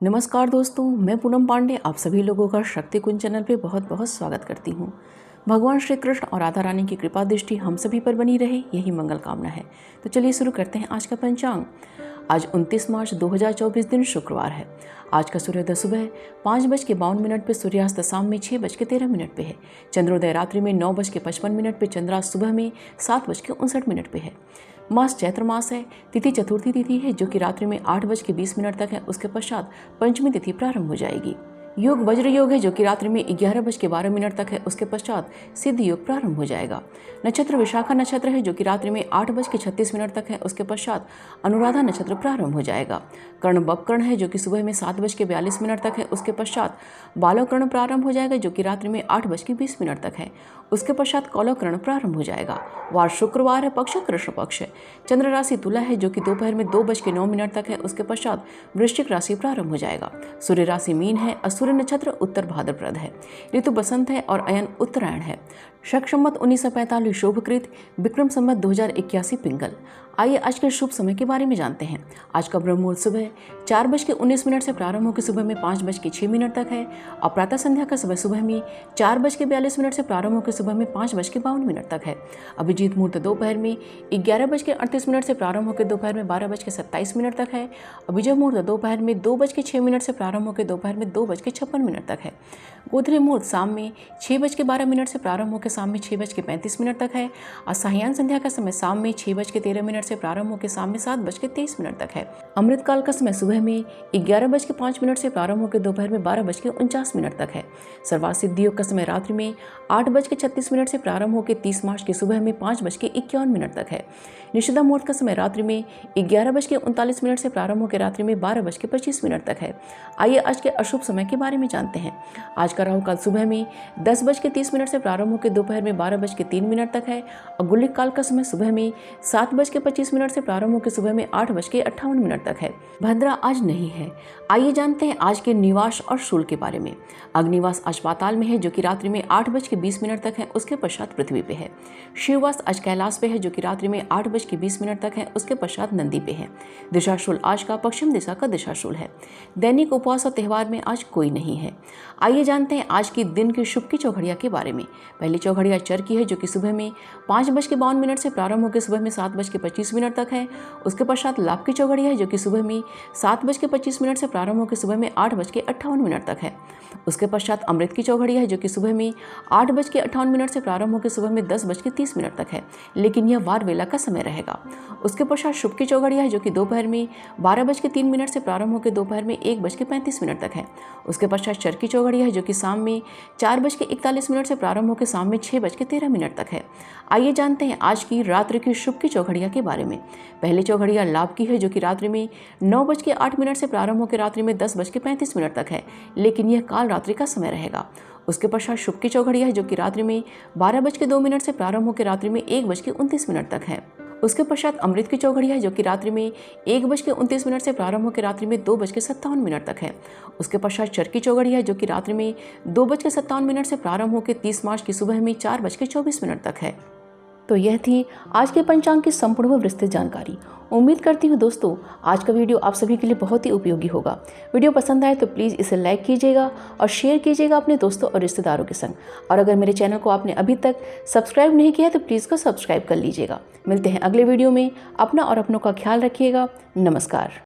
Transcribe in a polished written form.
नमस्कार दोस्तों, मैं पूनम पांडे आप सभी लोगों का शक्ति कुंज चैनल पे बहुत बहुत स्वागत करती हूँ। भगवान श्री कृष्ण और राधा रानी की कृपा दृष्टि हम सभी पर बनी रहे, यही मंगल कामना है। तो चलिए शुरू करते हैं आज का पंचांग। आज 29 मार्च 2024 दिन शुक्रवार है। आज का सूर्योदय सुबह 5:52 पे, सूर्यास्त शाम में 6:13 पे है। चंद्रोदय रात्रि में 9:55 पे, चंद्रास्त सुबह में 7:59 पे है। मास चैत्र मास है। तिथि चतुर्थी तिथि है जो कि रात्रि में 8:20 तक है। उसके पश्चात पंचमी तिथि प्रारंभ हो जाएगी। योग वज्र योग है जो कि रात्रि में 11:12 तक है। उसके पश्चात सिद्ध योग प्रारंभ हो जाएगा। नक्षत्र विशाखा नक्षत्र है जो कि रात्रि में 8:36 तक है। उसके पश्चात अनुराधा नक्षत्र प्रारंभ हो जाएगा। कर्ण बपकर्ण है जो कि सुबह में 7:42 तक है। उसके पश्चात बालवकर्ण प्रारंभ हो जाएगा जो कि रात्रि में 8:20 तक है। उसके पश्चात कौलवकर्ण प्रारंभ हो जाएगा। वार शुक्रवार है, पक्ष कृष्ण पक्ष है। चंद्र राशि तुला है जो कि दोपहर में 2:09 तक है। उसके पश्चात वृश्चिक राशि प्रारंभ हो जाएगा। सूर्य राशि मीन है। सूर्य नक्षत्र उत्तर भाद्रपद है। ऋतु बसंत है और अयन उत्तरायण है। शक संवत 1945 शुभकृत, विक्रम संवत 2081 पिंगल। आइए आज के शुभ समय के बारे में जानते हैं। आज का ब्रह्म मुहूर्त सुबह 4:19 से प्रारंभ होकर सुबह में 5:06 तक है और प्रातः संध्या का समय सुबह में 4:42 से प्रारंभ होकर सुबह में 5:52 तक है। अभिजीत मुहूर्त दोपहर में 11:38 से प्रारंभ होकर दोपहर में 12:27 तक है। अभिजय मुहूर्त दोपहर में 2:06 से प्रारंभ होकर दोपहर में 2:56 तक है। गोधूली मुहूर्त शाम में 6:12 से प्रारंभ होकर शाम में 6:35 तक है और सायं संध्या का समय शाम में 6:13 से प्रारंभ होकर शाम में 7:23 तक है। अमृत काल का समय सुबह में 11:05 से प्रारंभ होकर दोपहर में 12:49 तक है। सर्वार्थ सिद्धि योग का समय रात्रि में 8:36 से प्रारंभ होकर 30 मार्च की सुबह में 5:51 तक है। निषिद्ध मुहूर्त का समय रात्रि में 11:39 से प्रारंभ होकर रात्रि में 12:25 तक है। आइए आज के अशुभ समय के बारे में जानते हैं। आज का राहु काल सुबह में 10:30 से प्रारंभ होकर दोपहर में 12:03 तक है और गुलिक काल का समय सुबह में 7:25 से प्रारंभ होकर सुबह में 8:58 तक है। भद्रा आज नहीं है। आइए जानते हैं आज के निवास और शूल के बारे में। अग्निवास आज पाताल में है जो कि रात्रि में 8:20 तक है। उसके पश्चात पृथ्वी पे है। शिववास आज कैलाश पे है जो कि रात्रि में 8:20 तक है। उसके पश्चात नंदी पे है। दिशाशूल आज का पश्चिम दिशा का दिशाशूल है। दैनिक उपवास और त्यौहार में आज कोई नहीं है। आइए जानते हैं आज की दिन की शुभ की चौघड़िया के बारे में। पहली चौघड़िया चर की है जो कि सुबह में 5:52 से प्रारंभ होकर सुबह में 7:25 तक है। उसके पश्चात लाभ की चौघड़िया है जो कि सुबह में 7:25 से प्रारंभ होकर सुबह में 8:58 तक है। उसके पश्चात अमृत की चौघड़िया है जो कि सुबह में 8:58 से प्रारंभ होकर सुबह में 10:30 तक है, लेकिन यह वार वेला का समय रहेगा। उसके पश्चात शुभ की चौघड़िया है जो कि दोपहर में 12:03 से प्रारंभ होकर दोपहर में 1:35 तक है। उसके पश्चात चर की चौघड़िया है जो कि शाम में 4:41 से प्रारंभ होकर शाम में 6:13 तक है। आइए जानते हैं आज की रात्रि की शुभ की चौघड़िया के बारे में। पहली चौघड़िया लाभ की है जो कि रात्रि में 9:08 से प्रारंभ होकर रात्रि में 10:35 तक है, लेकिन यह काल रात्रि का समय रहेगा। उसके पश्चात शुभ की चौघड़िया है जो कि रात्रि में 12:02 से प्रारंभ होकर रात्रि में 1:29 तक है। उसके पश्चात अमृत की चौघड़िया है जो कि रात्रि में 1:29 से प्रारंभ होकर रात्रि में 2:57 तक है। उसके पश्चात चर की चौघड़िया है जो कि रात्रि में 2:57 से प्रारंभ होकर 30 मार्च की सुबह में 4:24 तक है। तो यह थी आज के पंचांग की संपूर्ण व विस्तृत जानकारी। उम्मीद करती हूँ दोस्तों आज का वीडियो आप सभी के लिए बहुत ही उपयोगी होगा। वीडियो पसंद आए तो प्लीज़ इसे लाइक कीजिएगा और शेयर कीजिएगा अपने दोस्तों और रिश्तेदारों के संग। और अगर मेरे चैनल को आपने अभी तक सब्सक्राइब नहीं किया है तो प्लीज़ को सब्सक्राइब कर लीजिएगा। मिलते हैं अगले वीडियो में। अपना और अपनों का ख्याल रखिएगा। नमस्कार।